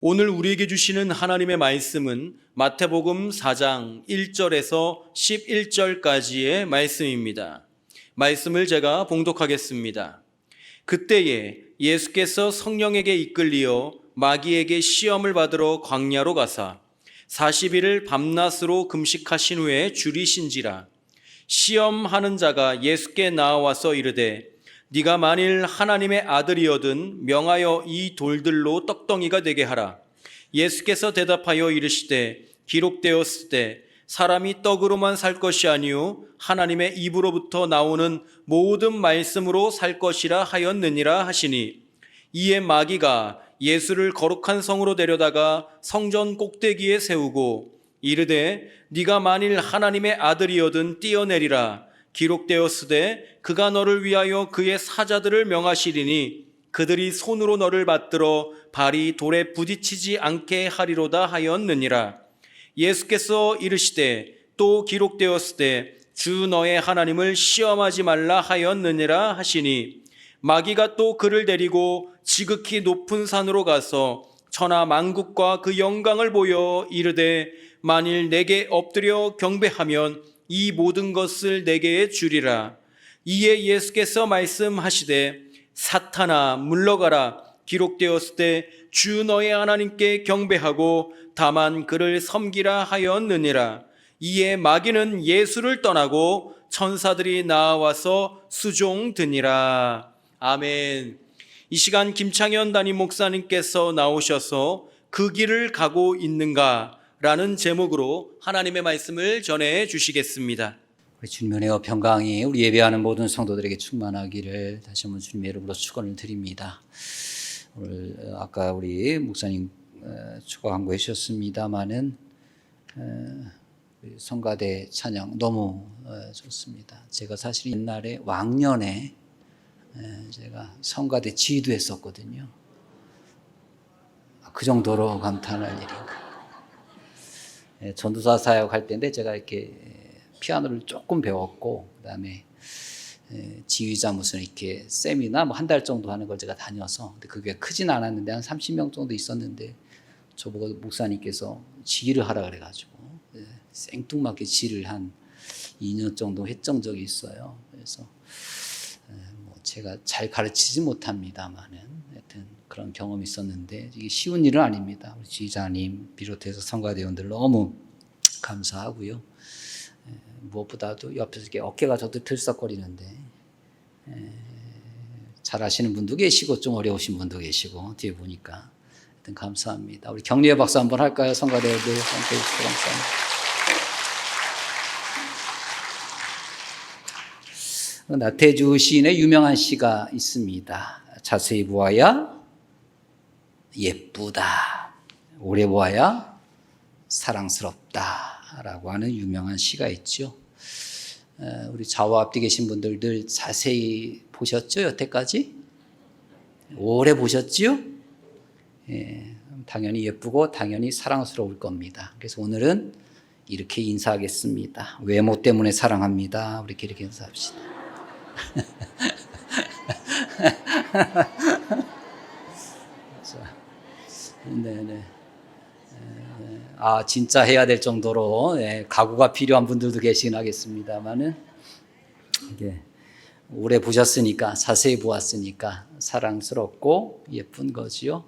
오늘 우리에게 주시는 하나님의 말씀은 마태복음 4장 1절에서 11절까지의 말씀입니다. 말씀을 제가 봉독하겠습니다. 그때에 예수께서 성령에게 이끌리어 마귀에게 시험을 받으러 광야로 가사 40일을 밤낮으로 금식하신 후에 줄이신지라. 시험하는 자가 예수께 나와서 이르되 네가 만일 하나님의 아들이거든 명하여 이 돌들로 떡덩이가 되게 하라. 예수께서 대답하여 이르시되 기록되었으되 사람이 떡으로만 살 것이 아니요 하나님의 입으로부터 나오는 모든 말씀으로 살 것이라 하였느니라 하시니, 이에 마귀가 예수를 거룩한 성으로 데려다가 성전 꼭대기에 세우고 이르되 네가 만일 하나님의 아들이거든 뛰어내리라. 기록되었으되 그가 너를 위하여 그의 사자들을 명하시리니 그들이 손으로 너를 받들어 발이 돌에 부딪히지 않게 하리로다 하였느니라. 예수께서 이르시되 또 기록되었으되 주 너의 하나님을 시험하지 말라 하였느니라 하시니, 마귀가 또 그를 데리고 지극히 높은 산으로 가서 천하 만국과 그 영광을 보여 이르되 만일 내게 엎드려 경배하면 이 모든 것을 내게 주리라. 이에 예수께서 말씀하시되 사탄아 물러가라. 기록되었으되 주 너의 하나님께 경배하고 다만 그를 섬기라 하였느니라. 이에 마귀는 예수를 떠나고 천사들이 나와서 수종드니라. 아멘. 이 시간 김창현 담임 목사님께서 나오셔서 그 길을 가고 있는가 라는 제목으로 하나님의 말씀을 전해 주시겠습니다. 우리 주님의 은혜와 평강이 우리 예배하는 모든 성도들에게 충만하기를 다시 한번 주님의 이름으로 축원을 드립니다. 오늘 아까 우리 목사님 추가 광고해 주셨습니다마는 성가대 찬양 너무 좋습니다. 제가 사실 옛날에 왕년에 제가 성가대 지휘도 했었거든요. 그 정도로 감탄할 일인가. 전도사 사역할 때인데 제가 이렇게 피아노를 조금 배웠고, 그다음에 지휘자 무슨 이렇게 세미나 뭐 한 달 정도 하는 걸 제가 다녀서, 근데 그게 크진 않았는데 한 30명 정도 있었는데 저보고 목사님께서 지휘를 하라 그래가지고 생뚱맞게 지휘를 한 2년 정도 했던 적이 있어요. 그래서 뭐 제가 잘 가르치지 못합니다만은 하여튼 그런 경험이 있었는데 이게 쉬운 일은 아닙니다. 우리 지휘자님 비롯해서 성가대원들 너무 감사하고요. 무엇보다도 옆에서 이렇게 어깨가 저도 들썩거리는데 잘하시는 분도 계시고 좀 어려우신 분도 계시고 뒤에 보니까 하여튼 감사합니다. 우리 격려의 박수 한번 할까요? 성가대원들 함께 해주셔서 감사합니다. 나태주 시인의 유명한 시가 있습니다. 자세히 보아야 예쁘다, 오래 보아야 사랑스럽다 라고 하는 유명한 시가 있죠. 우리 좌우 앞뒤 계신 분들 늘 자세히 보셨죠? 여태까지? 오래 보셨지요? 당연히 예쁘고 당연히 사랑스러울 겁니다. 그래서 오늘은 이렇게 인사하겠습니다. 외모 때문에 사랑합니다. 우리 이렇게 인사합시다. 네네. 진짜 해야 될 정도로 각오가 필요한 분들도 계시긴 하겠습니다만은, 이게 오래 보셨으니까, 자세히 보았으니까 사랑스럽고 예쁜 거지요.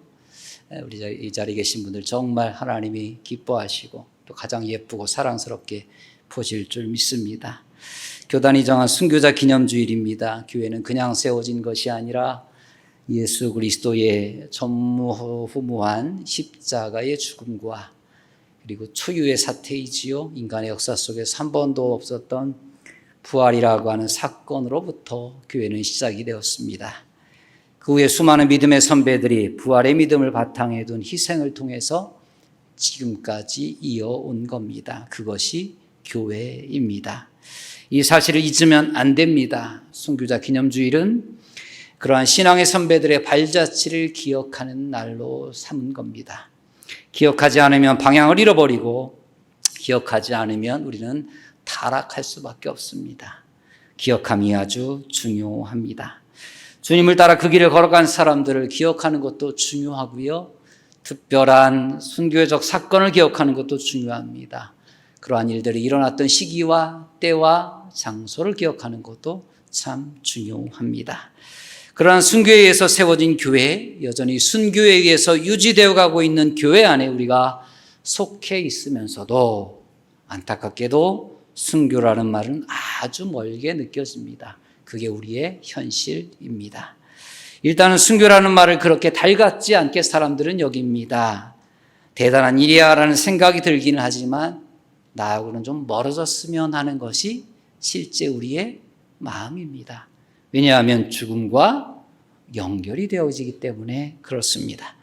우리 이 자리에 계신 분들 정말 하나님이 기뻐하시고 또 가장 예쁘고 사랑스럽게 보실 줄 믿습니다. 교단이 정한 순교자 기념주일입니다. 교회는 그냥 세워진 것이 아니라 예수 그리스도의 전무후무한 십자가의 죽음과 그리고 초유의 사태이지요. 인간의 역사 속에서 한 번도 없었던 부활이라고 하는 사건으로부터 교회는 시작이 되었습니다. 그 후에 수많은 믿음의 선배들이 부활의 믿음을 바탕에 둔 희생을 통해서 지금까지 이어온 겁니다. 그것이 교회입니다. 이 사실을 잊으면 안 됩니다. 순교자 기념주일은 그러한 신앙의 선배들의 발자취를 기억하는 날로 삼은 겁니다. 기억하지 않으면 방향을 잃어버리고, 기억하지 않으면 우리는 타락할 수밖에 없습니다. 기억함이 아주 중요합니다. 주님을 따라 그 길을 걸어간 사람들을 기억하는 것도 중요하고요. 특별한 순교적 사건을 기억하는 것도 중요합니다. 그러한 일들이 일어났던 시기와 때와 장소를 기억하는 것도 참 중요합니다. 그러한 순교에 의해서 세워진 교회, 여전히 순교에 의해서 유지되어 가고 있는 교회 안에 우리가 속해 있으면서도 안타깝게도 순교라는 말은 아주 멀게 느껴집니다. 그게 우리의 현실입니다. 일단은 순교라는 말을 그렇게 달갑지 않게 사람들은 여깁니다. 대단한 일이야라는 생각이 들기는 하지만 나하고는 좀 멀어졌으면 하는 것이 실제 우리의 마음입니다. 왜냐하면 죽음과 연결이 되어지기 때문에 그렇습니다.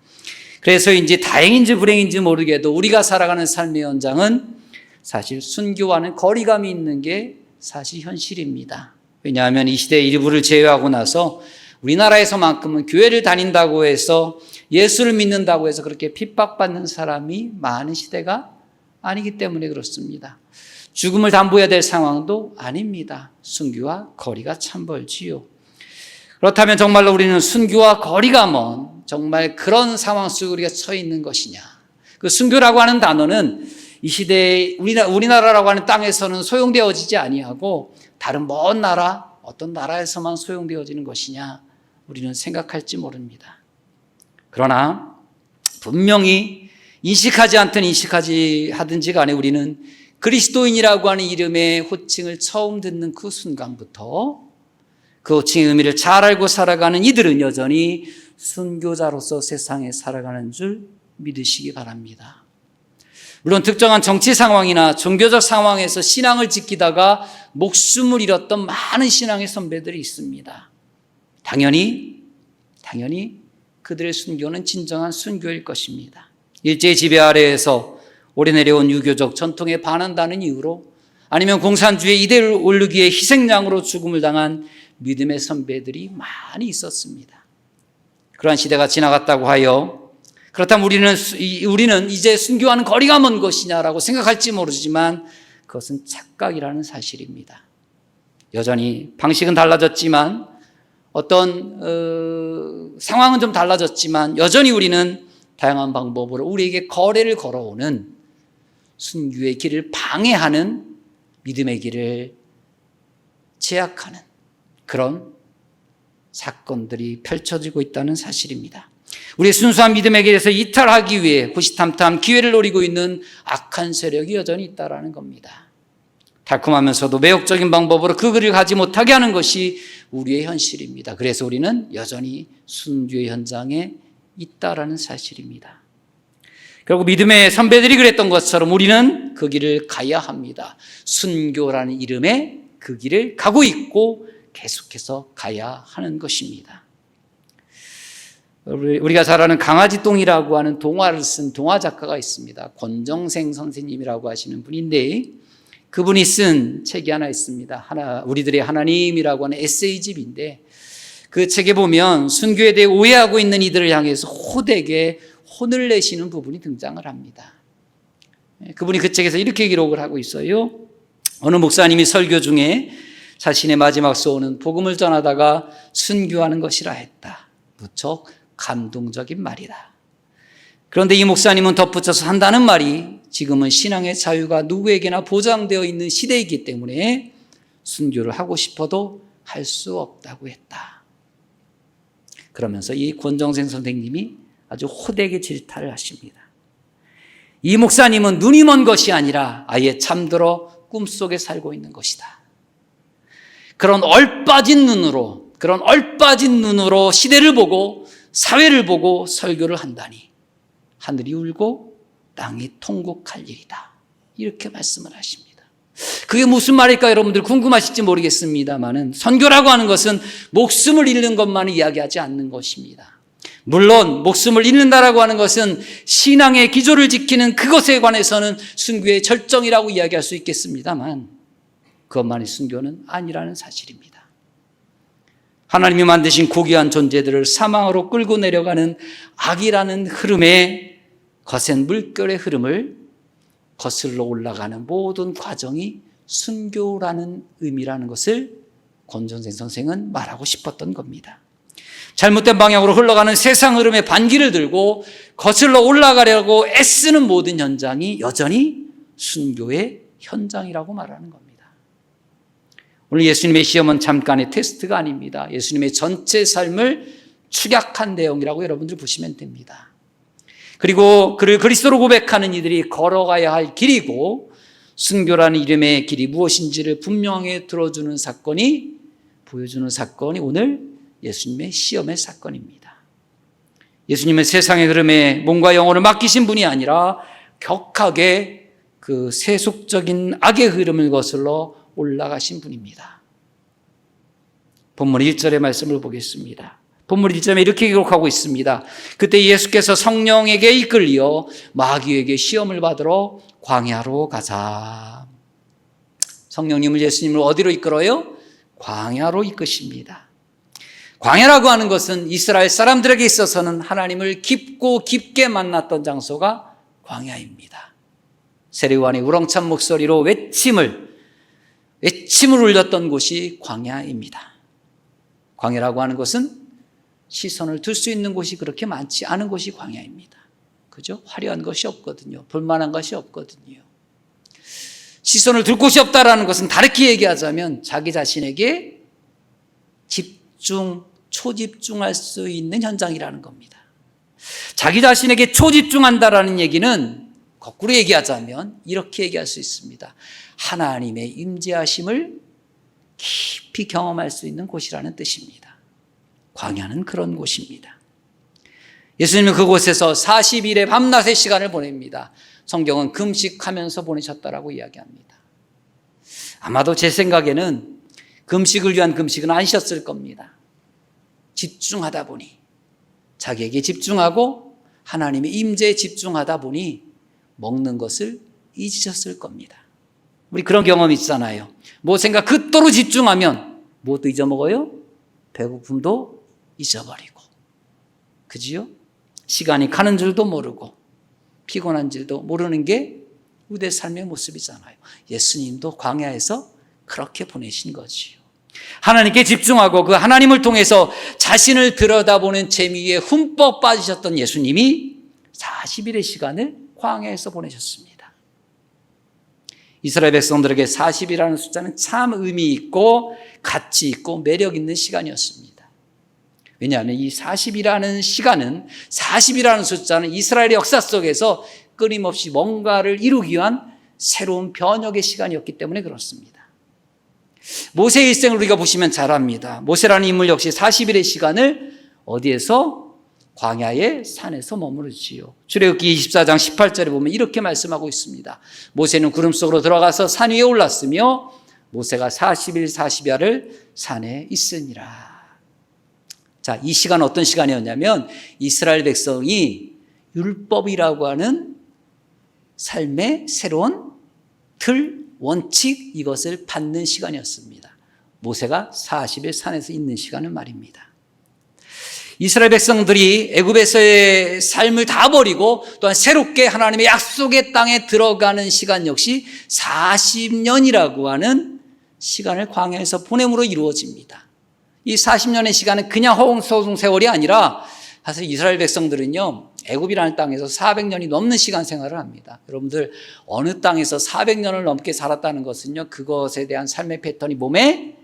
그래서 이제 다행인지 불행인지 모르게도 우리가 살아가는 삶의 현장은 사실 순교와는 거리감이 있는 게 사실 현실입니다. 왜냐하면 이 시대의 일부를 제외하고 나서 우리나라에서만큼은 교회를 다닌다고 해서 예수를 믿는다고 해서 그렇게 핍박받는 사람이 많은 시대가 아니기 때문에 그렇습니다. 죽음을 담보해야 될 상황도 아닙니다. 순교와 거리가 참 멀지요. 그렇다면 정말로 우리는 순교와 거리가 먼 정말 그런 상황 속에 우리가 처해 있는 것이냐. 그 순교라고 하는 단어는 이 시대에 우리나라라고 하는 땅에서는 소용되어지지 아니하고 다른 먼 나라, 어떤 나라에서만 소용되어지는 것이냐 우리는 생각할지 모릅니다. 그러나 분명히 인식하지 않든 인식하지 하든지 간에 우리는 그리스도인이라고 하는 이름의 호칭을 처음 듣는 그 순간부터 그 호칭의 의미를 잘 알고 살아가는 이들은 여전히 순교자로서 세상에 살아가는 줄 믿으시기 바랍니다. 물론 특정한 정치 상황이나 종교적 상황에서 신앙을 지키다가 목숨을 잃었던 많은 신앙의 선배들이 있습니다. 당연히 그들의 순교는 진정한 순교일 것입니다. 일제의 지배 아래에서 오래 내려온 유교적 전통에 반한다는 이유로 아니면 공산주의 이대를 오르기 위해 희생양으로 죽음을 당한 믿음의 선배들이 많이 있었습니다. 그러한 시대가 지나갔다고 하여 그렇다면 우리는 이제 순교와는 거리가 먼 것이냐라고 생각할지 모르지만 그것은 착각이라는 사실입니다. 여전히 방식은 달라졌지만 어떤 상황은 좀 달라졌지만 여전히 우리는 다양한 방법으로 우리에게 거래를 걸어오는 순교의 길을 방해하는 믿음의 길을 제약하는 그런 사건들이 펼쳐지고 있다는 사실입니다. 우리의 순수한 믿음의 길에서 이탈하기 위해 호시탐탐 기회를 노리고 있는 악한 세력이 여전히 있다는 겁니다. 달콤하면서도 매혹적인 방법으로 그 길을 가지 못하게 하는 것이 우리의 현실입니다. 그래서 우리는 여전히 순교의 현장에 있다라는 사실입니다. 결국 믿음의 선배들이 그랬던 것처럼 우리는 그 길을 가야 합니다. 순교라는 이름의 그 길을 가고 있고 계속해서 가야 하는 것입니다. 우리가 잘 아는 강아지똥이라고 하는 동화를 쓴 동화 작가가 있습니다. 권정생 선생님이라고 하시는 분인데 그분이 쓴 책이 하나 있습니다. 우리들의 하나님이라고 하는 에세이집인데 그 책에 보면 순교에 대해 오해하고 있는 이들을 향해서 호되게 혼을 내시는 부분이 등장을 합니다. 그분이 그 책에서 이렇게 기록을 하고 있어요. 어느 목사님이 설교 중에 자신의 마지막 소원은 복음을 전하다가 순교하는 것이라 했다. 무척 감동적인 말이다. 그런데 이 목사님은 덧붙여서 한다는 말이 지금은 신앙의 자유가 누구에게나 보장되어 있는 시대이기 때문에 순교를 하고 싶어도 할 수 없다고 했다. 그러면서 이 권정생 선생님이 아주 호되게 질타를 하십니다. 이 목사님은 눈이 먼 것이 아니라 아예 잠들어 꿈속에 살고 있는 것이다. 그런 얼빠진 눈으로 시대를 보고 사회를 보고 설교를 한다니 하늘이 울고 땅이 통곡할 일이다. 이렇게 말씀을 하십니다. 그게 무슨 말일까 여러분들 궁금하실지 모르겠습니다만은 선교라고 하는 것은 목숨을 잃는 것만을 이야기하지 않는 것입니다. 물론 목숨을 잃는다라고 하는 것은 신앙의 기조를 지키는 그것에 관해서는 순교의 절정이라고 이야기할 수 있겠습니다만 그것만이 순교는 아니라는 사실입니다. 하나님이 만드신 고귀한 존재들을 사망으로 끌고 내려가는 악이라는 흐름의 거센 물결의 흐름을 거슬러 올라가는 모든 과정이 순교라는 의미라는 것을 권정생 선생은 말하고 싶었던 겁니다. 잘못된 방향으로 흘러가는 세상 흐름의 반기를 들고 거슬러 올라가려고 애쓰는 모든 현장이 여전히 순교의 현장이라고 말하는 겁니다. 오늘 예수님의 시험은 잠깐의 테스트가 아닙니다. 예수님의 전체 삶을 축약한 내용이라고 여러분들 보시면 됩니다. 그리고 그를 그리스도로 고백하는 이들이 걸어가야 할 길이고 순교라는 이름의 길이 무엇인지를 분명히 들어주는 사건이, 보여주는 사건이 오늘 예수님의 시험의 사건입니다. 예수님은 세상의 흐름에 몸과 영혼을 맡기신 분이 아니라 격하게 그 세속적인 악의 흐름을 거슬러 올라가신 분입니다. 본문 1절의 말씀을 보겠습니다. 본문 1절에 이렇게 기록하고 있습니다. 그때 예수께서 성령에게 이끌려 마귀에게 시험을 받으러 광야로 가자. 성령님을, 예수님을 어디로 이끌어요? 광야로 이끄십니다. 광야라고 하는 것은 이스라엘 사람들에게 있어서는 하나님을 깊고 깊게 만났던 장소가 광야입니다. 세례요한이 우렁찬 목소리로 외침을 울렸던 곳이 광야입니다. 광야라고 하는 것은 시선을 둘 수 있는 곳이 그렇게 많지 않은 곳이 광야입니다. 그죠? 화려한 것이 없거든요. 볼만한 것이 없거든요. 시선을 둘 곳이 없다라는 것은 다르게 얘기하자면 자기 자신에게 초집중할 수 있는 현장이라는 겁니다. 자기 자신에게 초집중한다라는 얘기는 거꾸로 얘기하자면 이렇게 얘기할 수 있습니다. 하나님의 임재하심을 깊이 경험할 수 있는 곳이라는 뜻입니다. 광야는 그런 곳입니다. 예수님은 그곳에서 40일의 밤낮의 시간을 보냅니다. 성경은 금식하면서 보내셨다라고 이야기합니다. 아마도 제 생각에는 금식을 위한 금식은 아니셨을 겁니다. 집중하다 보니, 자기에게 집중하고 하나님의 임재에 집중하다 보니 먹는 것을 잊으셨을 겁니다. 우리 그런 경험 있잖아요. 무엇인가 극도로 집중하면 무엇도 잊어먹어요? 배고픔도 잊어버리고. 그지요? 시간이 가는 줄도 모르고 피곤한 줄도 모르는 게 우리의 삶의 모습이잖아요. 예수님도 광야에서 그렇게 보내신 거지요. 하나님께 집중하고 그 하나님을 통해서 자신을 들여다보는 재미에 흠뻑 빠지셨던 예수님이 40일의 시간을 광야에서 보내셨습니다. 이스라엘 백성들에게 40이라는 숫자는 참 의미 있고 가치 있고 매력 있는 시간이었습니다. 왜냐하면 이 40이라는 시간은, 40이라는 숫자는 이스라엘의 역사 속에서 끊임없이 뭔가를 이루기 위한 새로운 변혁의 시간이었기 때문에 그렇습니다. 모세의 일생을 우리가 보시면 잘 압니다. 모세라는 인물 역시 40일의 시간을 어디에서? 광야의 산에서 머무르지요. 출애굽기 24장 18절에 보면 이렇게 말씀하고 있습니다. 모세는 구름 속으로 들어가서 산 위에 올랐으며 모세가 40일 40야를 산에 있으니라. 자, 이 시간은 어떤 시간이었냐면 이스라엘 백성이 율법이라고 하는 삶의 새로운 틀, 원칙, 이것을 받는 시간이었습니다. 모세가 40일 산에서 있는 시간은 말입니다. 이스라엘 백성들이 애굽에서의 삶을 다 버리고 또한 새롭게 하나님의 약속의 땅에 들어가는 시간 역시 40년이라고 하는 시간을 광야에서 보냄으로 이루어집니다. 이 40년의 시간은 그냥 허송세월 세월이 아니라 사실 이스라엘 백성들은요, 애굽이라는 땅에서 400년이 넘는 시간 생활을 합니다. 여러분들 어느 땅에서 400년을 넘게 살았다는 것은요, 그것에 대한 삶의 패턴이 몸에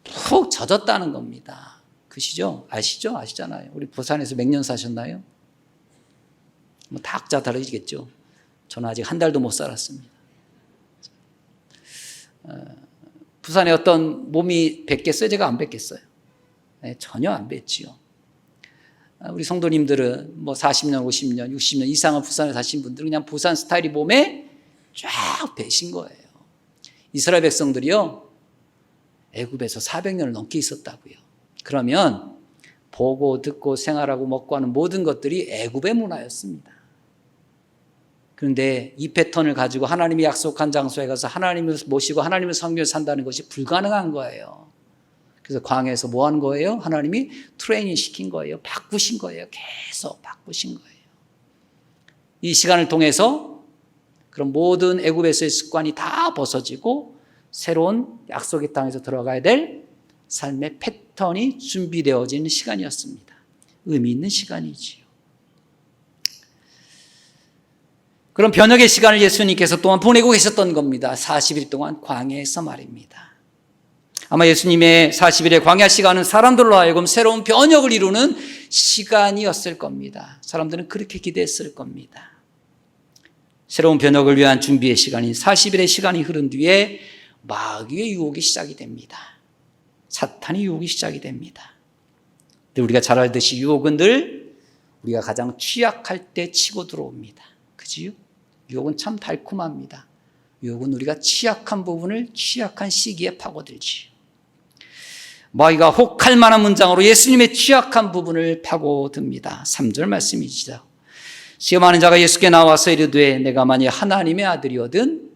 푹 젖었다는 겁니다. 그시죠? 아시죠? 아시잖아요. 우리 부산에서 몇 년 사셨나요? 뭐 다 각자 다르시겠죠. 저는 아직 한 달도 못 살았습니다. 부산에 어떤 몸이 뵙겠어요? 제가 안 뵙겠어요. 네, 전혀 안 뵙지요. 우리 성도님들은 뭐 40년, 50년, 60년 이상을 부산에 사신 분들은 그냥 부산 스타일이 몸에 쫙 배신 거예요. 이스라엘 백성들이요, 애굽에서 400년을 넘게 있었다고요. 그러면 보고 듣고 생활하고 먹고 하는 모든 것들이 애굽의 문화였습니다. 그런데 이 패턴을 가지고 하나님이 약속한 장소에 가서 하나님을 모시고 하나님을 섬기며 산다는 것이 불가능한 거예요. 그래서 광야에서 뭐 하는 거예요? 하나님이 트레이닝 시킨 거예요. 바꾸신 거예요. 계속 바꾸신 거예요. 이 시간을 통해서 그런 모든 애굽에서의 습관이 다 벗어지고 새로운 약속의 땅에서 들어가야 될 삶의 패턴이 준비되어지는 시간이었습니다. 의미 있는 시간이지요. 그런 변혁의 시간을 예수님께서 또한 보내고 계셨던 겁니다. 40일 동안 광야에서 말입니다. 아마 예수님의 40일의 광야 시간은 사람들로 하여금 새로운 변혁을 이루는 시간이었을 겁니다. 사람들은 그렇게 기대했을 겁니다. 새로운 변혁을 위한 준비의 시간인 40일의 시간이 흐른 뒤에 마귀의 유혹이 시작이 됩니다. 사탄의 유혹이 시작이 됩니다. 근데 우리가 잘 알듯이 유혹은 늘 우리가 가장 취약할 때 치고 들어옵니다. 그지요? 유혹은 참 달콤합니다. 유혹은 우리가 취약한 부분을 취약한 시기에 파고들지요. 마귀가 혹할 만한 문장으로 예수님의 취약한 부분을 파고듭니다. 3절 말씀이시죠. 시험하는 자가 예수께 나와서 이르되 내가 만일 하나님의 아들이거든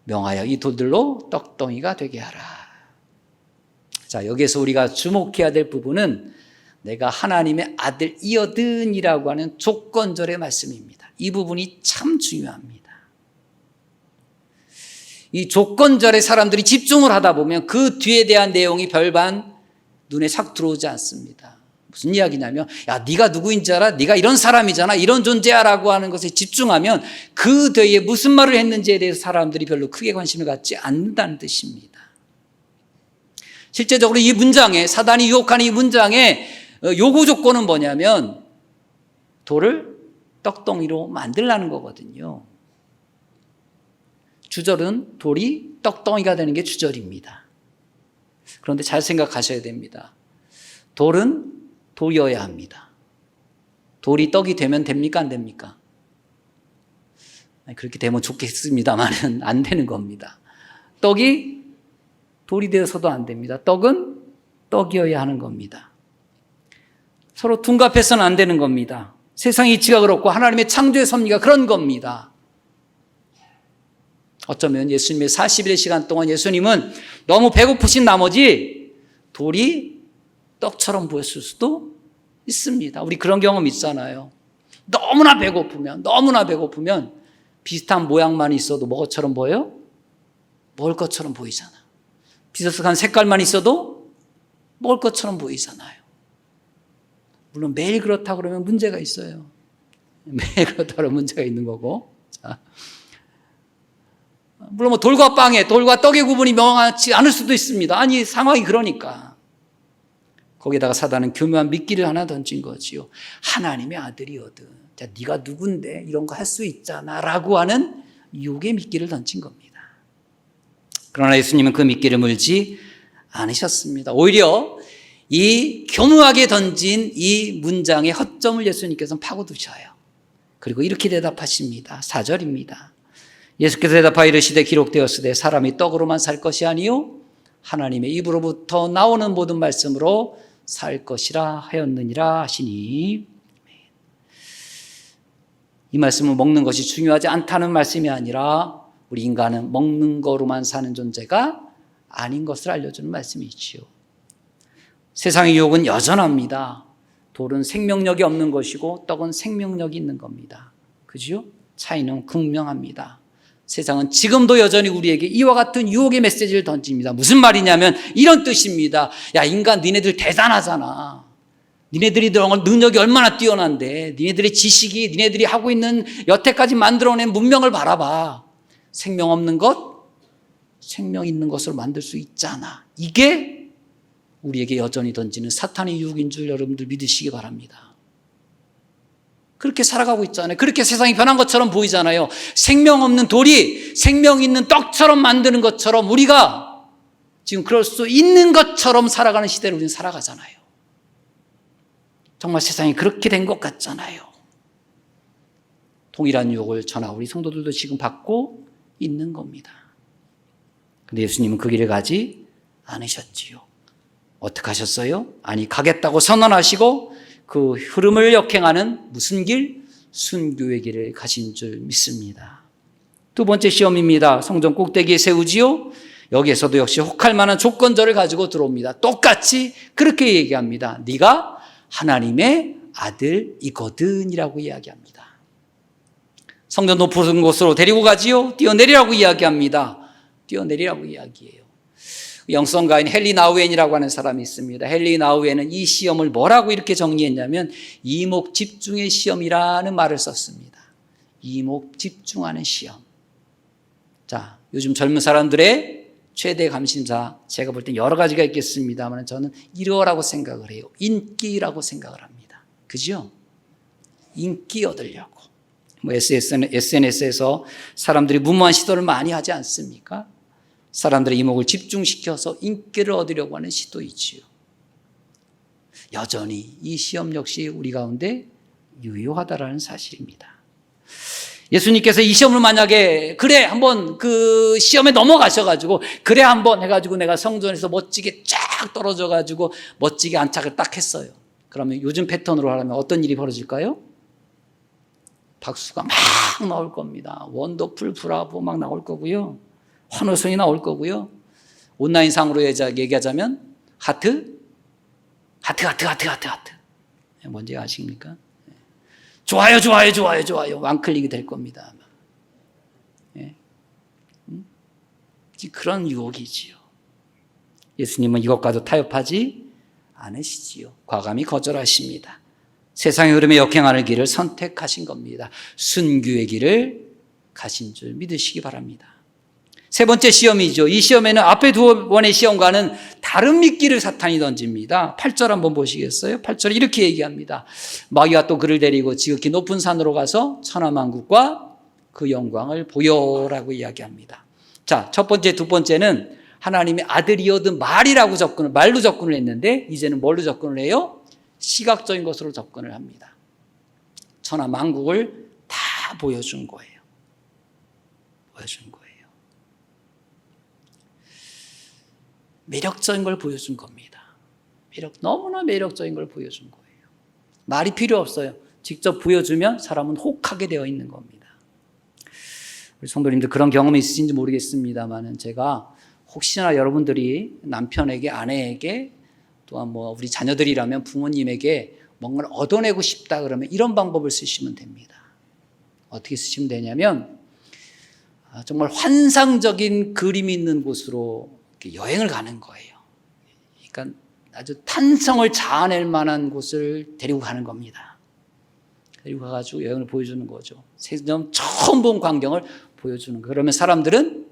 명하여 이 돌들로 떡덩이가 되게 하라. 자, 여기에서 우리가 주목해야 될 부분은 내가 하나님의 아들이거든이라고 하는 조건절의 말씀입니다. 이 부분이 참 중요합니다. 이 조건절에 사람들이 집중을 하다 보면 그 뒤에 대한 내용이 별반 눈에 싹 들어오지 않습니다. 무슨 이야기냐면 야 네가 누구인 줄 알아? 네가 이런 사람이잖아. 이런 존재야 라고 하는 것에 집중하면 그 뒤에 무슨 말을 했는지에 대해서 사람들이 별로 크게 관심을 갖지 않는다는 뜻입니다. 실제적으로 이 문장에 사단이 유혹하는 이 문장에 요구 조건은 뭐냐면 돌을 떡덩이로 만들라는 거거든요. 주절은 돌이 떡덩이가 되는 게 주절입니다. 그런데 잘 생각하셔야 됩니다. 돌은 돌이어야 합니다. 돌이 떡이 되면 됩니까? 안 됩니까? 그렇게 되면 좋겠습니다만 안 되는 겁니다. 떡이 돌이 되어서도 안 됩니다. 떡은 떡이어야 하는 겁니다. 서로 둔갑해서는 안 되는 겁니다. 세상의 이치가 그렇고 하나님의 창조의 섭리가 그런 겁니다. 어쩌면 예수님의 40일의 시간 동안 예수님은 너무 배고프신 나머지 돌이 떡처럼 보였을 수도 있습니다. 우리 그런 경험 있잖아요. 너무나 배고프면 비슷한 모양만 있어도 뭐처럼 보여요? 먹을 것처럼 보이잖아. 비슷한 색깔만 있어도 먹을 것처럼 보이잖아요. 물론 매일 그렇다 그러면 문제가 있어요. 매일 그렇다 그러면 문제가 있는 거고. 자. 물론 뭐 돌과 떡의 구분이 명확치 않을 수도 있습니다. 아니 상황이 그러니까. 거기다가 사단은 교묘한 미끼를 하나 던진 거지요. 하나님의 아들이거든. 자, 네가 누군데 이런 거 할 수 있잖아 라고 하는 유혹의 미끼를 던진 겁니다. 그러나 예수님은 그 미끼를 물지 않으셨습니다. 오히려 이 교묘하게 던진 이 문장의 허점을 예수님께서는 파고드셔요. 그리고 이렇게 대답하십니다. 4절입니다. 예수께서 대답하여 이르시되 기록되었으되 사람이 떡으로만 살 것이 아니요 하나님의 입으로부터 나오는 모든 말씀으로 살 것이라 하였느니라 하시니 이 말씀은 먹는 것이 중요하지 않다는 말씀이 아니라 우리 인간은 먹는 거로만 사는 존재가 아닌 것을 알려주는 말씀이지요. 세상의 유혹은 여전합니다. 돌은 생명력이 없는 것이고 떡은 생명력이 있는 겁니다. 그죠? 차이는 극명합니다. 세상은 지금도 여전히 우리에게 이와 같은 유혹의 메시지를 던집니다. 무슨 말이냐면 이런 뜻입니다. 야, 인간 니네들 대단하잖아. 니네들이 능력이 얼마나 뛰어난데 니네들의 지식이 니네들이 하고 있는 여태까지 만들어낸 문명을 바라봐. 생명 없는 것, 생명 있는 것으로 만들 수 있잖아. 이게 우리에게 여전히 던지는 사탄의 유혹인 줄 여러분들 믿으시기 바랍니다. 그렇게 살아가고 있잖아요. 그렇게 세상이 변한 것처럼 보이잖아요. 생명 없는 돌이 생명 있는 떡처럼 만드는 것처럼 우리가 지금 그럴 수 있는 것처럼 살아가는 시대를 우리는 살아가잖아요. 정말 세상이 그렇게 된 것 같잖아요. 동일한 유혹을 저나 우리 성도들도 지금 받고 있는 겁니다. 근데 예수님은 그 길을 가지 않으셨지요. 어떻게 하셨어요? 아니 가겠다고 선언하시고 그 흐름을 역행하는 무슨 길? 순교의 길을 가신 줄 믿습니다. 두 번째 시험입니다. 성전 꼭대기에 세우지요. 여기에서도 역시 혹할 만한 조건절을 가지고 들어옵니다. 똑같이 그렇게 얘기합니다. 네가 하나님의 아들이거든이라고 이야기합니다. 성전 높은 곳으로 데리고 가지요. 뛰어내리라고 이야기합니다. 뛰어내리라고 이야기해요. 영성가인 헨리 나우엔이라고 하는 사람이 있습니다. 헨리 나우엔은 이 시험을 뭐라고 이렇게 정리했냐면 이목 집중의 시험이라는 말을 썼습니다. 이목 집중하는 시험. 자, 요즘 젊은 사람들의 최대 관심사, 제가 볼 땐 여러 가지가 있겠습니다만 저는 이러라고 생각을 해요. 인기라고 생각을 합니다. 그죠? 인기 얻으려고. SNS에서 사람들이 무모한 시도를 많이 하지 않습니까? 사람들의 이목을 집중시켜서 인기를 얻으려고 하는 시도이지요. 여전히 이 시험 역시 우리 가운데 유효하다라는 사실입니다. 예수님께서 이 시험을 만약에 그래 한번 그 시험에 넘어가셔가지고 그래 한번 해가지고 내가 성전에서 멋지게 쫙 떨어져가지고 멋지게 안착을 딱 했어요. 그러면 요즘 패턴으로 하려면 어떤 일이 벌어질까요? 박수가 막 나올 겁니다. 원더풀 브라보 막 나올 거고요. 환호성이 나올 거고요. 온라인상으로 얘기하자면 하트. 뭔지 아십니까? 좋아요. 왕클릭이 될 겁니다. 예. 그런 유혹이지요. 예수님은 이것과도 타협하지 않으시지요. 과감히 거절하십니다. 세상의 흐름에 역행하는 길을 선택하신 겁니다. 순교의 길을 가신 줄 믿으시기 바랍니다. 세 번째 시험이죠. 이 시험에는 앞에 두 번의 시험과는 다른 미끼를 사탄이 던집니다. 8절 한번 보시겠어요? 8절에 이렇게 얘기합니다. 마귀가 또 그를 데리고 지극히 높은 산으로 가서 천하만국과 그 영광을 보여라고 이야기합니다. 자, 첫 번째, 두 번째는 하나님의 아들이어든 말로 접근을 했는데 이제는 뭘로 접근을 해요? 시각적인 것으로 접근을 합니다. 천하만국을 다 보여준 거예요. 매력적인 걸 보여준 겁니다. 너무나 매력적인 걸 보여준 거예요. 말이 필요 없어요. 직접 보여주면 사람은 혹하게 되어 있는 겁니다. 우리 성도님들 그런 경험이 있으신지 모르겠습니다만 제가 혹시나 여러분들이 남편에게, 아내에게, 또한 우리 자녀들이라면 부모님에게 뭔가를 얻어내고 싶다 그러면 이런 방법을 쓰시면 됩니다. 어떻게 쓰시면 되냐면 정말 환상적인 그림이 있는 곳으로 여행을 가는 거예요. 그러니까 아주 탄성을 자아낼 만한 곳을 데리고 가는 겁니다. 데리고 가가지고 여행을 보여주는 거죠. 세상 처음 본 광경을 보여주는 거예요. 그러면 사람들은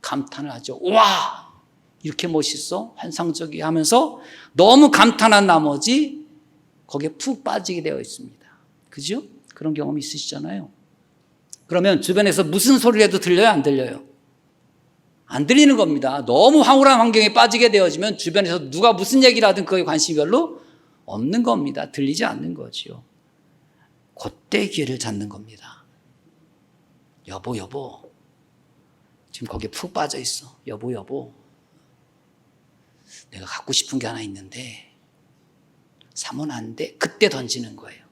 감탄을 하죠. 와! 이렇게 멋있어? 환상적이 하면서 너무 감탄한 나머지 거기에 푹 빠지게 되어 있습니다. 그죠? 그런 경험이 있으시잖아요. 그러면 주변에서 무슨 소리를 해도 들려요? 안 들려요? 안 들리는 겁니다. 너무 황홀한 환경에 빠지게 되어지면 주변에서 누가 무슨 얘기를 하든 그거에 관심이 별로 없는 겁니다. 들리지 않는 거지요. 그때 기회를 잡는 겁니다. 여보 지금 거기에 푹 빠져 있어. 여보 내가 갖고 싶은 게 하나 있는데 사면 안 돼? 그때 던지는 거예요.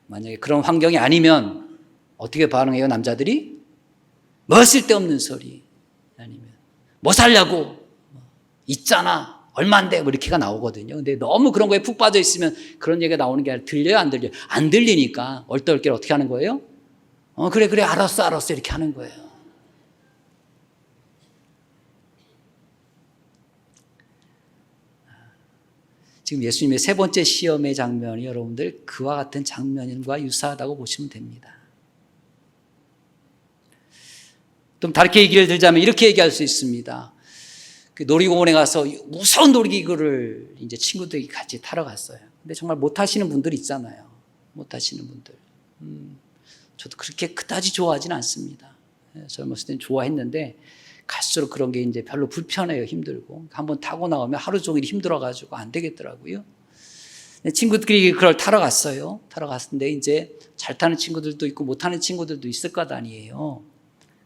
만약에 그런 환경이 아니면 어떻게 반응해요, 남자들이? 뭐 쓸데없는 소리. 아니면 뭐 살려고? 있잖아. 얼만데? 이렇게가 나오거든요. 근데 너무 그런 거에 푹 빠져 있으면 그런 얘기가 나오는 게 아니라 들려요, 안 들려요? 안 들리니까 얼떨결에 어떻게 하는 거예요? 그래, 알았어. 이렇게 하는 거예요. 지금 예수님의 세 번째 시험의 장면이 여러분들 그와 같은 장면과 유사하다고 보시면 됩니다. 좀 다르게 얘기를 들자면 이렇게 얘기할 수 있습니다. 그 놀이공원에 가서 무서운 놀이기구를 이제 친구들이 같이 타러 갔어요. 근데 정말 못 타시는 분들 있잖아요. 못 타시는 분들. 저도 그렇게 그다지 좋아하지는 않습니다. 젊었을 땐 좋아했는데 갈수록 그런 게 이제 별로 불편해요. 힘들고. 한번 타고 나오면 하루 종일 힘들어가지고 안 되겠더라고요. 친구들이 그걸 타러 갔어요. 타러 갔는데 이제 잘 타는 친구들도 있고 못 타는 친구들도 있을 것 아니에요.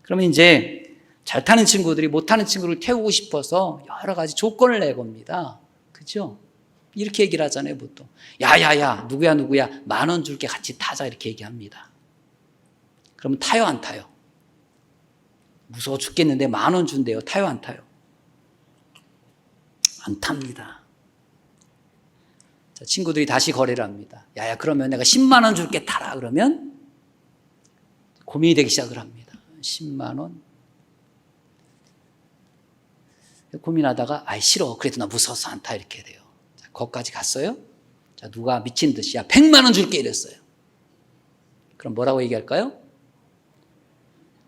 그러면 이제 잘 타는 친구들이 못 타는 친구를 태우고 싶어서 여러 가지 조건을 내겁니다. 그죠? 이렇게 얘기를 하잖아요, 보통. 야야야, 누구야 10,000원 줄게 같이 타자 이렇게 얘기합니다. 그러면 타요, 안 타요? 무서워 죽겠는데 10,000원 준대요. 타요, 안 타요? 안 탑니다. 자, 친구들이 다시 거래를 합니다. 야야, 그러면 내가 10만 원 줄게 타라. 그러면 고민이 되기 시작을 합니다. 10만 원? 고민하다가 아이 싫어. 그래도 나 무서워서 안 타. 이렇게 돼요. 자, 거기까지 갔어요. 자, 누가 미친 듯이 야 100만 원 줄게 이랬어요. 그럼 뭐라고 얘기할까요?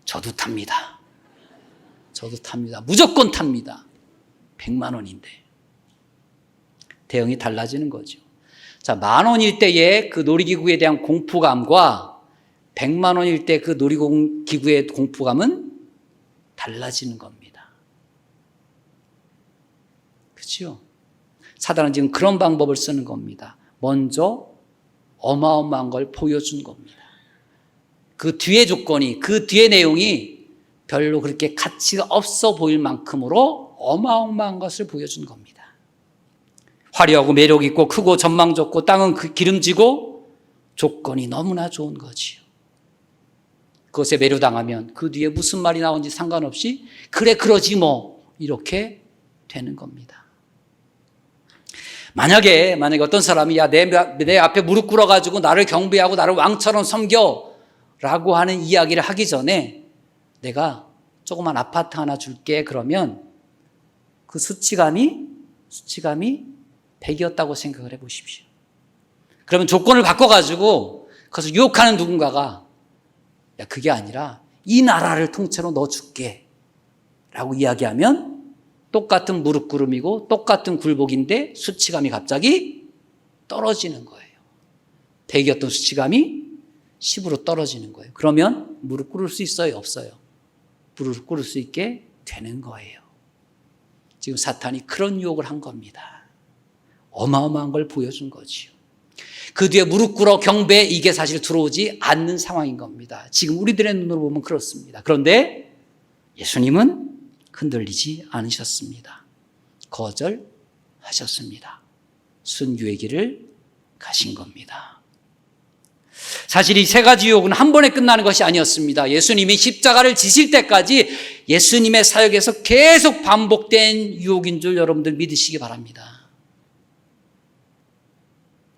저도 탑니다. 저도 탑니다. 무조건 탑니다. 100만 원인데. 대응이 달라지는 거죠. 자, 10,000원일 때의 그 놀이기구에 대한 공포감과 100만 원일 때 그 놀이기구의 공포감은 달라지는 겁니다. 그렇죠? 사단은 지금 그런 방법을 쓰는 겁니다. 먼저 어마어마한 걸 보여준 겁니다. 그 뒤에 조건이, 그 뒤에 내용이 별로 그렇게 가치가 없어 보일 만큼으로 어마어마한 것을 보여준 겁니다. 화려하고 매력 있고 크고 전망 좋고 땅은 기름지고 조건이 너무나 좋은 거지요. 그것에 매료당하면 그 뒤에 무슨 말이 나오는지 상관없이 그래 그러지 뭐 이렇게 되는 겁니다. 만약에 어떤 사람이 야 내 앞에 무릎 꿇어가지고 나를 경배하고 나를 왕처럼 섬겨 라고 하는 이야기를 하기 전에 내가 조그만 아파트 하나 줄게 그러면 그 수치감이 100이었다고 생각을 해 보십시오. 그러면 조건을 바꿔가지고 그래서 유혹하는 누군가가 야 그게 아니라 이 나라를 통째로 너 줄게 라고 이야기하면 똑같은 무릎 꿇음이고 똑같은 굴복인데 수치감이 갑자기 떨어지는 거예요. 100이었던 수치감이 10으로 떨어지는 거예요. 그러면 무릎 꿇을 수 있어요? 없어요? 무릎 꿇을 수 있게 되는 거예요. 지금 사탄이 그런 유혹을 한 겁니다. 어마어마한 걸 보여준 거지요. 그 뒤에 무릎 꿇어 경배 이게 사실 들어오지 않는 상황인 겁니다. 지금 우리들의 눈으로 보면 그렇습니다. 그런데 예수님은 흔들리지 않으셨습니다. 거절하셨습니다. 순교의 길을 가신 겁니다. 사실 이 세 가지 유혹은 한 번에 끝나는 것이 아니었습니다. 예수님이 십자가를 지실 때까지 예수님의 사역에서 계속 반복된 유혹인 줄 여러분들 믿으시기 바랍니다.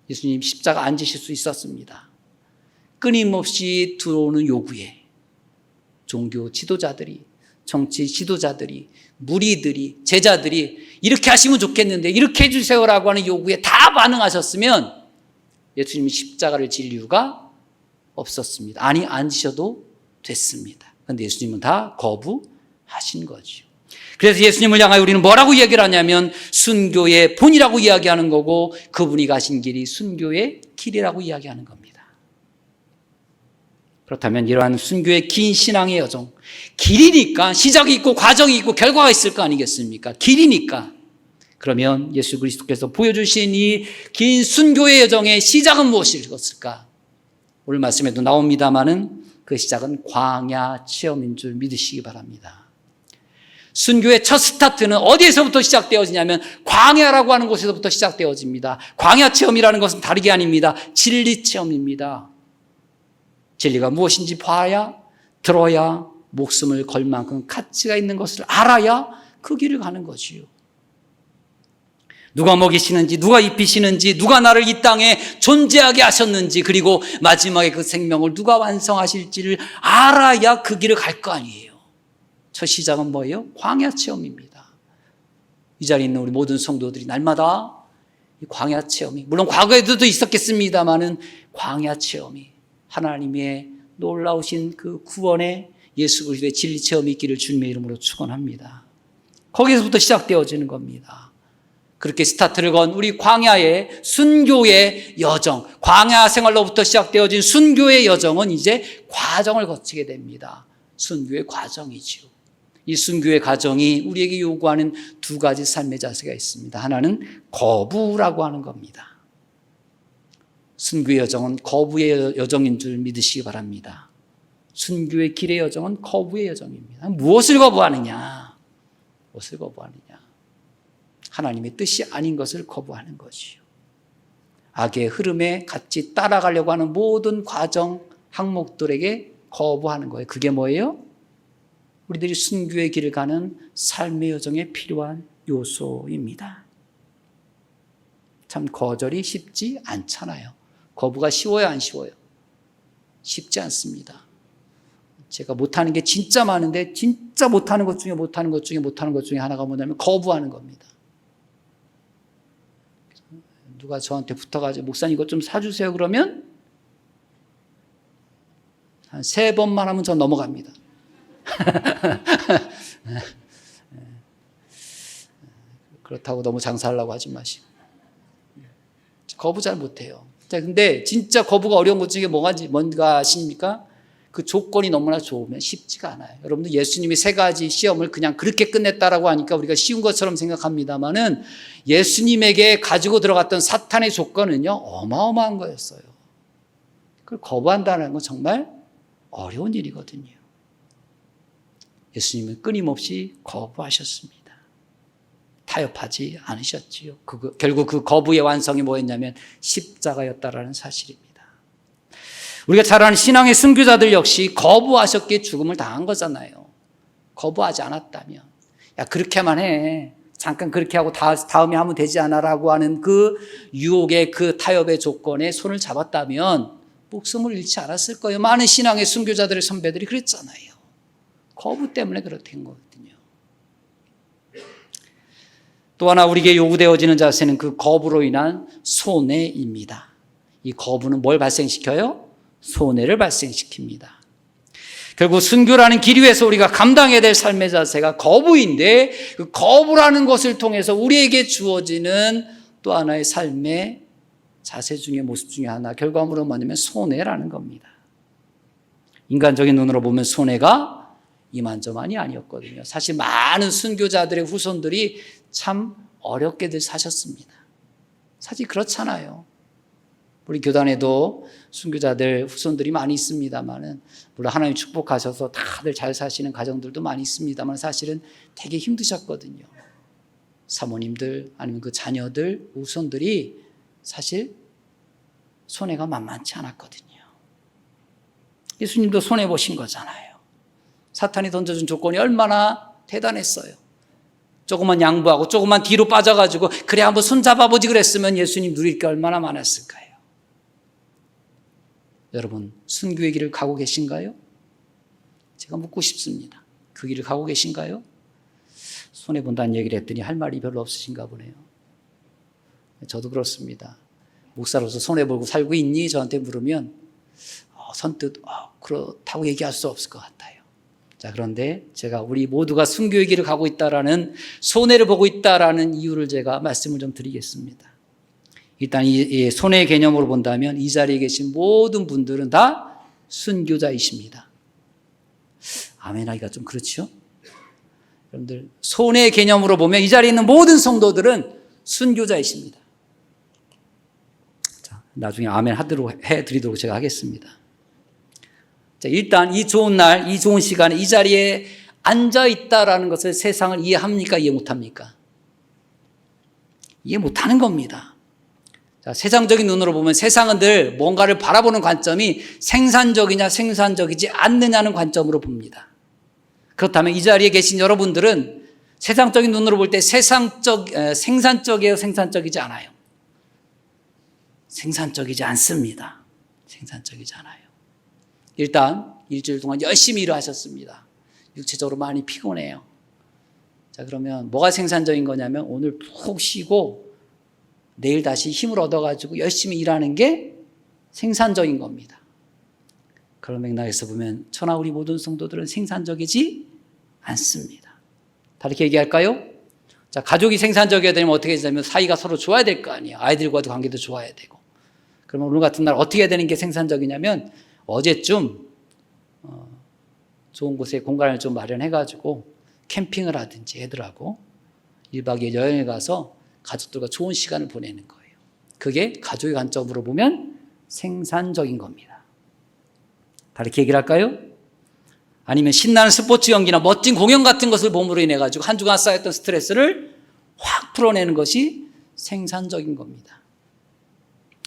예수님 십자가 안 지실 수 있었습니다. 끊임없이 들어오는 요구에 종교 지도자들이, 정치 지도자들이, 무리들이, 제자들이 이렇게 하시면 좋겠는데 이렇게 해주세요라고 하는 요구에 다 반응하셨으면 예수님이 십자가를 질 이유가 없었습니다. 아니 안 지셔도 됐습니다. 그런데 예수님은 다 거부하신 거죠. 그래서 예수님을 향하여 우리는 뭐라고 이야기를 하냐면 순교의 본이라고 이야기하는 거고 그분이 가신 길이 순교의 길이라고 이야기하는 겁니다. 그렇다면 이러한 순교의 긴 신앙의 여정, 길이니까 시작이 있고 과정이 있고 결과가 있을 거 아니겠습니까? 길이니까. 그러면 예수 그리스도께서 보여주신 이 긴 순교의 여정의 시작은 무엇이었을까? 오늘 말씀에도 나옵니다마는 그 시작은 광야 체험인 줄 믿으시기 바랍니다. 순교의 첫 스타트는 어디에서부터 시작되어지냐면 광야라고 하는 곳에서부터 시작되어집니다. 광야 체험이라는 것은 다르게 아닙니다. 진리 체험입니다. 진리가 무엇인지 봐야, 들어야, 목숨을 걸 만큼 가치가 있는 것을 알아야 그 길을 가는 거지요. 누가 먹이시는지, 누가 입히시는지, 누가 나를 이 땅에 존재하게 하셨는지, 그리고 마지막에 그 생명을 누가 완성하실지를 알아야 그 길을 갈 거 아니에요. 첫 시작은 뭐예요? 광야 체험입니다. 이 자리에 있는 우리 모든 성도들이 날마다 이 광야 체험이, 물론 과거에도 있었겠습니다마는 광야 체험이 하나님의 놀라우신 그 구원의 예수 그리스도의 진리 체험이 있기를 주님의 이름으로 축원합니다. 거기서부터 시작되어지는 겁니다. 그렇게 스타트를 건 우리 광야의 순교의 여정, 광야 생활로부터 시작되어진 순교의 여정은 이제 과정을 거치게 됩니다. 순교의 과정이지요. 이 순교의 과정이 우리에게 요구하는 두 가지 삶의 자세가 있습니다. 하나는 거부라고 하는 겁니다. 순교의 여정은 거부의 여정인 줄 믿으시기 바랍니다. 순교의 길의 여정은 거부의 여정입니다. 무엇을 거부하느냐? 무엇을 거부하느냐? 하나님의 뜻이 아닌 것을 거부하는 것이요. 악의 흐름에 같이 따라가려고 하는 모든 과정, 항목들에게 거부하는 거예요. 그게 뭐예요? 우리들이 순교의 길을 가는 삶의 여정에 필요한 요소입니다. 참 거절이 쉽지 않잖아요. 거부가 쉬워요, 안 쉬워요? 쉽지 않습니다. 제가 못하는 게 진짜 많은데 진짜 진짜 못하는 것 중에 하나가 뭐냐면 거부하는 겁니다. 누가 저한테 붙어가지고 목사님 이것 좀 사주세요 그러면 한 3번만 하면 전 넘어갑니다. 그렇다고 너무 장사하려고 하지 마시고. 거부 잘 못해요. 자, 근데 진짜 거부가 어려운 것 중에 뭔가 아십니까? 그 조건이 너무나 좋으면 쉽지가 않아요. 여러분들 예수님이 3가지 시험을 그냥 그렇게 끝냈다라고 하니까 우리가 쉬운 것처럼 생각합니다만은 예수님에게 가지고 들어갔던 사탄의 조건은요, 어마어마한 거였어요. 그걸 거부한다는 건 정말 어려운 일이거든요. 예수님은 끊임없이 거부하셨습니다. 타협하지 않으셨지요. 결국 그 거부의 완성이 뭐였냐면 십자가였다라는 사실입니다. 우리가 잘 아는 신앙의 순교자들 역시 거부하셨기에 죽음을 당한 거잖아요. 거부하지 않았다면 야 그렇게만 해. 잠깐 그렇게 하고 다음에 하면 되지 않아라고 하는 그 유혹의 그 타협의 조건에 손을 잡았다면 목숨을 잃지 않았을 거예요. 많은 신앙의 순교자들의 선배들이 그랬잖아요. 거부 때문에 그렇게 된 거거든요. 또 하나 우리에게 요구되어지는 자세는 그 거부로 인한 손해입니다. 이 거부는 뭘 발생시켜요? 손해를 발생시킵니다. 결국 순교라는 길 위에서 우리가 감당해야 될 삶의 자세가 거부인데 그 거부라는 것을 통해서 우리에게 주어지는 또 하나의 삶의 자세 중에 모습 중에 하나 결과물은 뭐냐면 손해라는 겁니다. 인간적인 눈으로 보면 손해가 이만저만이 아니었거든요. 사실 많은 순교자들의 후손들이 참 어렵게들 사셨습니다. 사실 그렇잖아요. 우리 교단에도 순교자들 후손들이 많이 있습니다만은 물론 하나님 축복하셔서 다들 잘 사시는 가정들도 많이 있습니다만 사실은 되게 힘드셨거든요. 사모님들 아니면 그 자녀들 후손들이 사실 손해가 만만치 않았거든요. 예수님도 손해 보신 거잖아요. 사탄이 던져준 조건이 얼마나 대단했어요. 조금만 양보하고 조금만 뒤로 빠져가지고 그래 한번 손잡아보지 그랬으면 예수님 누릴 게 얼마나 많았을까요? 여러분 순교의 길을 가고 계신가요? 제가 묻고 싶습니다. 그 길을 가고 계신가요? 손해본다는 얘기를 했더니 할 말이 별로 없으신가 보네요. 저도 그렇습니다. 목사로서 손해보고 살고 있니? 저한테 물으면 선뜻 그렇다고 얘기할 수 없을 것 같아요. 자, 그런데 제가 우리 모두가 순교의 길을 가고 있다라는 손해를 보고 있다라는 이유를 제가 말씀을 좀 드리겠습니다. 일단 이 손해의 개념으로 본다면 이 자리에 계신 모든 분들은 다 순교자이십니다. 아멘 하기가 좀 그렇죠? 여러분들 손해의 개념으로 보면 이 자리에 있는 모든 성도들은 순교자이십니다. 자, 나중에 아멘 하도록 해드리도록 제가 하겠습니다. 자, 일단 이 좋은 날, 이 좋은 시간에 이 자리에 앉아있다라는 것을 세상을 이해합니까? 이해 못합니까? 이해 못하는 겁니다. 자, 세상적인 눈으로 보면 세상은 늘 뭔가를 바라보는 관점이 생산적이냐 생산적이지 않느냐는 관점으로 봅니다. 그렇다면 이 자리에 계신 여러분들은 세상적인 눈으로 볼 때 생산적이에요? 생산적이지 않아요? 생산적이지 않습니다. 생산적이지 않아요. 일단 일주일 동안 열심히 일을 하셨습니다. 육체적으로 많이 피곤해요. 자, 그러면 뭐가 생산적인 거냐면 오늘 푹 쉬고 내일 다시 힘을 얻어가지고 열심히 일하는 게 생산적인 겁니다. 그런 맥락에서 보면 저나 우리 모든 성도들은 생산적이지 않습니다. 다르게 얘기할까요? 자, 가족이 생산적이어야 되면 어떻게 되냐면 사이가 서로 좋아야 될 거 아니에요. 아이들과도 관계도 좋아야 되고. 그러면 오늘 같은 날 어떻게 해야 되는 게 생산적이냐면 어제쯤 좋은 곳에 공간을 좀 마련해가지고 캠핑을 하든지 애들하고 1박 2일 여행을 가서 가족들과 좋은 시간을 보내는 거예요. 그게 가족의 관점으로 보면 생산적인 겁니다. 다르게 얘기를 할까요? 아니면 신나는 스포츠 경기나 멋진 공연 같은 것을 봄으로 인해 가지고 한 주간 쌓였던 스트레스를 확 풀어내는 것이 생산적인 겁니다.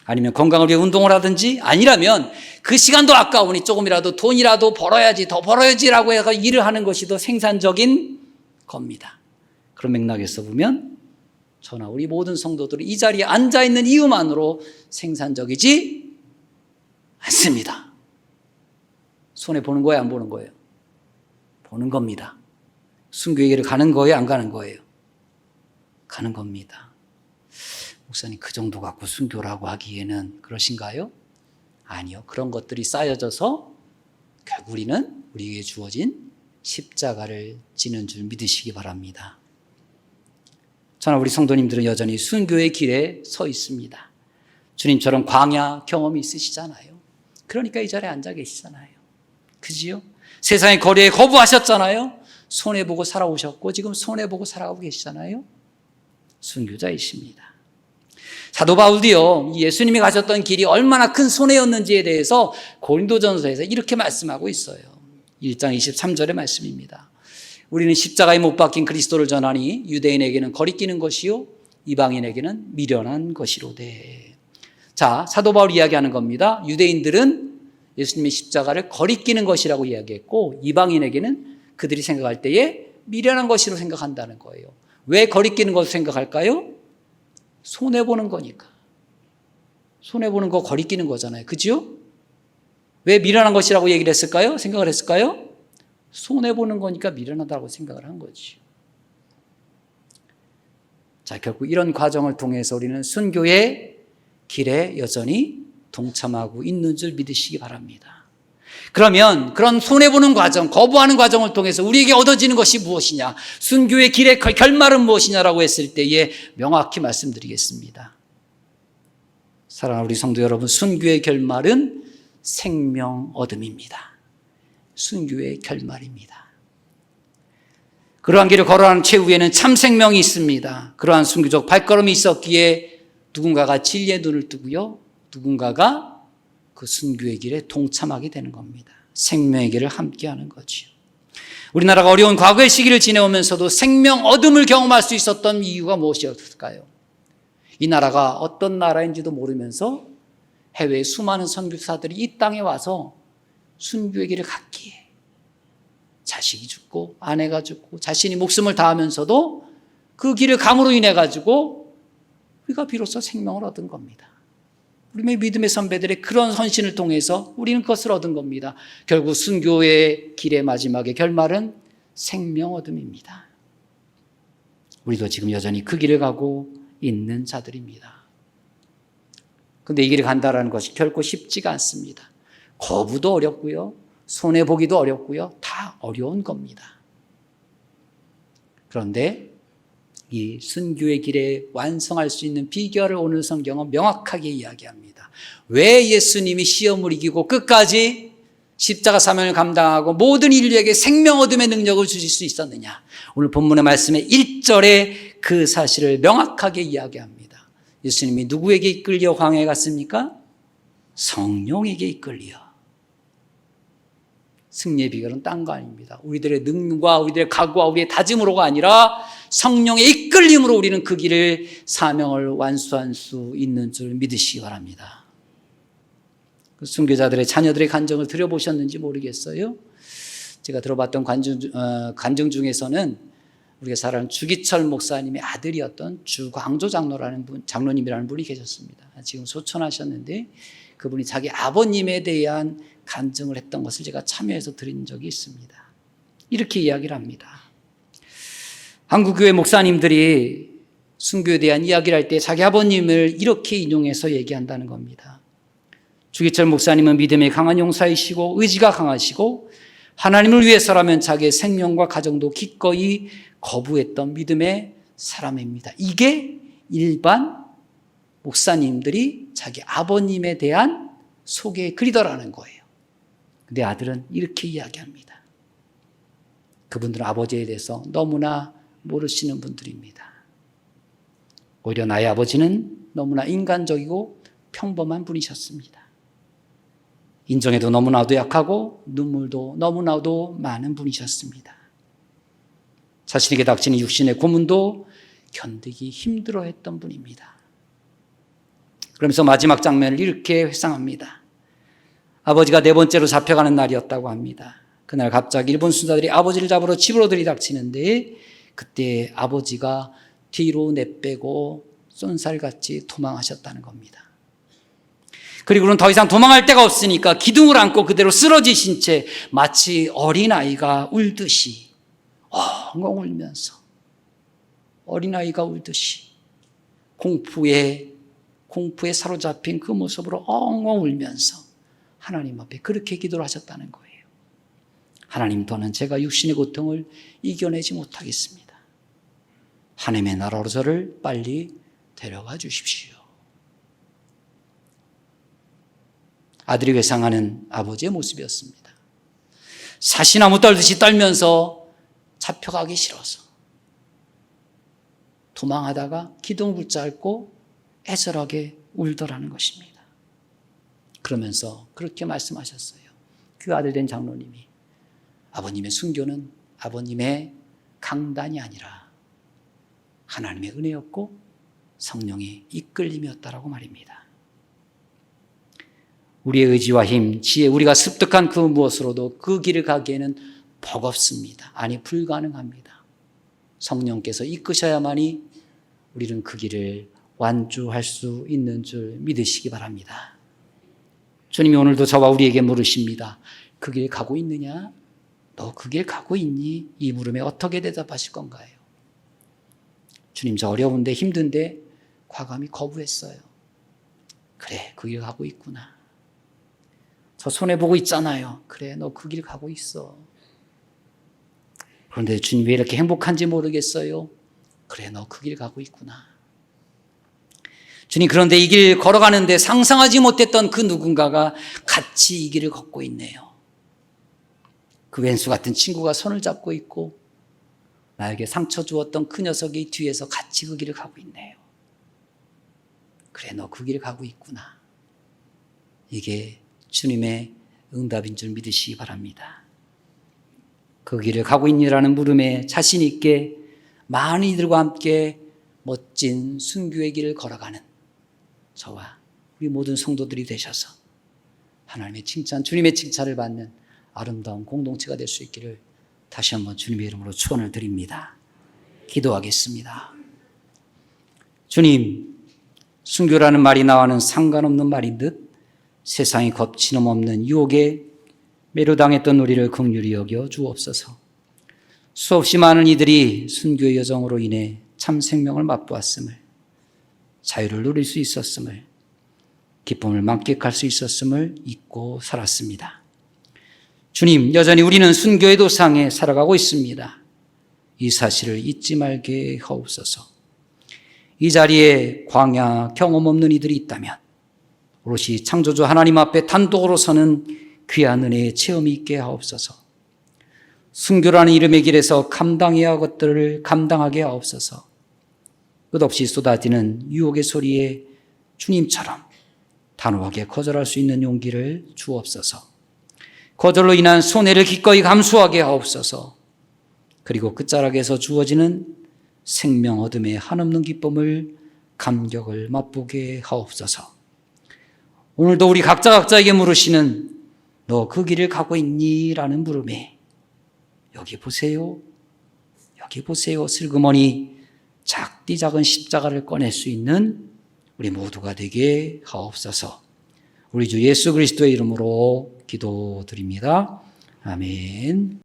아니면 건강을 위해 운동을 하든지 아니라면 그 시간도 아까우니 조금이라도 돈이라도 벌어야지 더 벌어야지라고 해서 일을 하는 것이 더 생산적인 겁니다. 그런 맥락에서 보면 저나 우리 모든 성도들이 이 자리에 앉아있는 이유만으로 생산적이지 않습니다. 손해보는 거예요? 안 보는 거예요? 보는 겁니다. 순교의 길을 가는 거예요? 안 가는 거예요? 가는 겁니다. 목사님, 그 정도 갖고 순교라고 하기에는 그러신가요? 아니요. 그런 것들이 쌓여져서 결국 우리는 우리에게 주어진 십자가를 지는 줄 믿으시기 바랍니다. 저는 우리 성도님들은 여전히 순교의 길에 서 있습니다. 주님처럼 광야 경험이 있으시잖아요. 그러니까 이 자리에 앉아 계시잖아요. 그지요? 세상의 거리에 거부하셨잖아요. 손해보고 살아오셨고 지금 손해보고 살아가고 계시잖아요. 순교자이십니다. 사도 바울도요, 예수님이 가셨던 길이 얼마나 큰 손해였는지에 대해서 고린도전서에서 이렇게 말씀하고 있어요. 1장 23절의 말씀입니다. 우리는 십자가에 못 박힌 그리스도를 전하니 유대인에게는 거리끼는 것이요 이방인에게는 미련한 것이로되. 자, 사도 바울이 이야기하는 겁니다. 유대인들은 예수님의 십자가를 거리끼는 것이라고 이야기했고 이방인에게는 그들이 생각할 때에 미련한 것이로 생각한다는 거예요. 왜 거리끼는 것을 생각할까요? 손해보는 거니까. 손해보는 거 거리끼는 거잖아요. 그죠? 왜 미련한 것이라고 얘기를 했을까요? 생각을 했을까요? 손해보는 거니까 미련하다고 생각을 한 거지. 자, 결국 이런 과정을 통해서 우리는 순교의 길에 여전히 동참하고 있는 줄 믿으시기 바랍니다. 그러면 그런 손해보는 과정, 거부하는 과정을 통해서 우리에게 얻어지는 것이 무엇이냐? 순교의 길의 결말은 무엇이냐라고 했을 때에 명확히 말씀드리겠습니다. 사랑하는 우리 성도 여러분, 순교의 결말은 생명 얻음입니다. 순교의 결말입니다. 그러한 길을 걸어가는 최후에는 참 생명이 있습니다. 그러한 순교적 발걸음이 있었기에 누군가가 진리의 눈을 뜨고요, 누군가가 그 순교의 길에 동참하게 되는 겁니다. 생명의 길을 함께하는 거죠. 우리나라가 어려운 과거의 시기를 지내오면서도 생명 얻음을 경험할 수 있었던 이유가 무엇이었을까요? 이 나라가 어떤 나라인지도 모르면서 해외의 수많은 선교사들이 이 땅에 와서 순교의 길을 갔기에 자식이 죽고 아내가 죽고 자신이 목숨을 다하면서도 그 길을 감으로 인해 가지고 우리가 비로소 생명을 얻은 겁니다. 우리의 믿음의 선배들의 그런 헌신을 통해서 우리는 그것을 얻은 겁니다. 결국 순교의 길의 마지막의 결말은 생명 얻음입니다. 우리도 지금 여전히 그 길을 가고 있는 자들입니다. 그런데 이 길을 간다는 것이 결코 쉽지가 않습니다. 거부도 어렵고요, 손해보기도 어렵고요, 다 어려운 겁니다. 그런데 이 순교의 길에 완성할 수 있는 비결을 오늘 성경은 명확하게 이야기합니다. 왜 예수님이 시험을 이기고 끝까지 십자가 사명을 감당하고 모든 인류에게 생명 얻음의 능력을 주실 수 있었느냐? 오늘 본문의 말씀의 1절에 그 사실을 명확하게 이야기합니다. 예수님이 누구에게 이끌려 광야에 갔습니까? 성령에게 이끌려. 승리의 비결은 딴 거 아닙니다. 우리들의 능력과 우리들의 각오와 우리의 다짐으로가 아니라 성령의 이끌림으로 우리는 그 길을 사명을 완수할 수 있는 줄 믿으시기 바랍니다. 그 순교자들의 자녀들의 간증을 들어보셨는지 모르겠어요. 제가 들어봤던 간증 중에서는 우리가 잘 아는 주기철 목사님의 아들이었던 주광조 장로님이라는 분이 계셨습니다. 지금 소천하셨는데 그분이 자기 아버님에 대한 간증을 했던 것을 제가 참여해서 들은 적이 있습니다. 이렇게 이야기를 합니다. 한국교회 목사님들이 순교에 대한 이야기를 할 때 자기 아버님을 이렇게 인용해서 얘기한다는 겁니다. 주기철 목사님은 믿음에 강한 용사이시고 의지가 강하시고 하나님을 위해서라면 자기의 생명과 가정도 기꺼이 거부했던 믿음의 사람입니다. 이게 일반 목사님들이 자기 아버님에 대한 소개의 글이더라는 거예요. 근데 아들은 이렇게 이야기합니다. 그분들은 아버지에 대해서 너무나 모르시는 분들입니다. 오히려 나의 아버지는 너무나 인간적이고 평범한 분이셨습니다. 인정에도 너무나도 약하고 눈물도 너무나도 많은 분이셨습니다. 자신에게 닥치는 육신의 고문도 견디기 힘들어했던 분입니다. 그러면서 마지막 장면을 이렇게 회상합니다. 아버지가 네 번째로 잡혀가는 날이었다고 합니다. 그날 갑자기 일본 순사들이 아버지를 잡으러 집으로 들이닥치는데 그때 아버지가 뒤로 내빼고 쏜살같이 도망하셨다는 겁니다. 그리고는 더 이상 도망할 데가 없으니까 기둥을 안고 그대로 쓰러지신 채 마치 어린아이가 울듯이 엉엉 울면서 어린아이가 울듯이 공포에 사로잡힌 그 모습으로 엉엉 울면서 하나님 앞에 그렇게 기도를 하셨다는 거예요. 하나님, 더는 제가 육신의 고통을 이겨내지 못하겠습니다. 하나님의 나라로 저를 빨리 데려가 주십시오. 아들이 회상하는 아버지의 모습이었습니다. 사시나무 떨듯이 떨면서 잡혀가기 싫어서 도망하다가 기둥을 붙잡고 애절하게 울더라는 것입니다. 그러면서 그렇게 말씀하셨어요. 그 아들 된 장로님이 아버님의 순교는 아버님의 강단이 아니라 하나님의 은혜였고 성령의 이끌림이었다라고 말입니다. 우리의 의지와 힘, 지혜, 우리가 습득한 그 무엇으로도 그 길을 가기에는 버겁습니다. 아니, 불가능합니다. 성령께서 이끄셔야만이 우리는 그 길을 완주할 수 있는 줄 믿으시기 바랍니다. 주님이 오늘도 저와 우리에게 물으십니다. 그 길 가고 있느냐? 너 그 길 가고 있니? 이 물음에 어떻게 대답하실 건가요? 주님, 저 어려운데 힘든데 과감히 거부했어요. 그래, 그 길 가고 있구나. 저 손해보고 있잖아요. 그래, 너 그 길 가고 있어. 그런데 주님 왜 이렇게 행복한지 모르겠어요. 그래, 너 그 길 가고 있구나. 주님, 그런데 이 길 걸어가는데 상상하지 못했던 그 누군가가 같이 이 길을 걷고 있네요. 그 왼수 같은 친구가 손을 잡고 있고 나에게 상처 주었던 그 녀석이 뒤에서 같이 그 길을 가고 있네요. 그래, 너 그 길을 가고 있구나. 이게 주님의 응답인 줄 믿으시기 바랍니다. 그 길을 가고 있니라는 물음에 자신 있게 많은 이들과 함께 멋진 순교의 길을 걸어가는 저와 우리 모든 성도들이 되셔서 하나님의 칭찬, 주님의 칭찬을 받는 아름다운 공동체가 될 수 있기를 다시 한번 주님의 이름으로 축원을 드립니다. 기도하겠습니다. 주님, 순교라는 말이 나와는 상관없는 말인 듯 세상이 거침없는 없는 유혹에 매료당했던 우리를 긍휼히 여겨 주옵소서. 수없이 많은 이들이 순교의 여정으로 인해 참 생명을 맛보았음을, 자유를 누릴 수 있었음을, 기쁨을 만끽할 수 있었음을 잊고 살았습니다. 주님, 여전히 우리는 순교의 도상에 살아가고 있습니다. 이 사실을 잊지 말게 하옵소서. 이 자리에 광야 경험 없는 이들이 있다면 오롯이 창조주 하나님 앞에 단독으로 서는 귀한 은혜의 체험이 있게 하옵소서. 순교라는 이름의 길에서 감당해야 할 것들을 감당하게 하옵소서. 끝없이 쏟아지는 유혹의 소리에 주님처럼 단호하게 거절할 수 있는 용기를 주옵소서. 거절로 인한 손해를 기꺼이 감수하게 하옵소서. 그리고 끝자락에서 주어지는 생명 얻음의 한없는 기쁨을, 감격을 맛보게 하옵소서. 오늘도 우리 각자에게 물으시는 너 그 길을 가고 있니? 라는 물음에 여기 보세요. 여기 보세요. 슬그머니 작디 작은 십자가를 꺼낼 수 있는 우리 모두가 되게 하옵소서. 우리 주 예수 그리스도의 이름으로 기도드립니다. 아멘.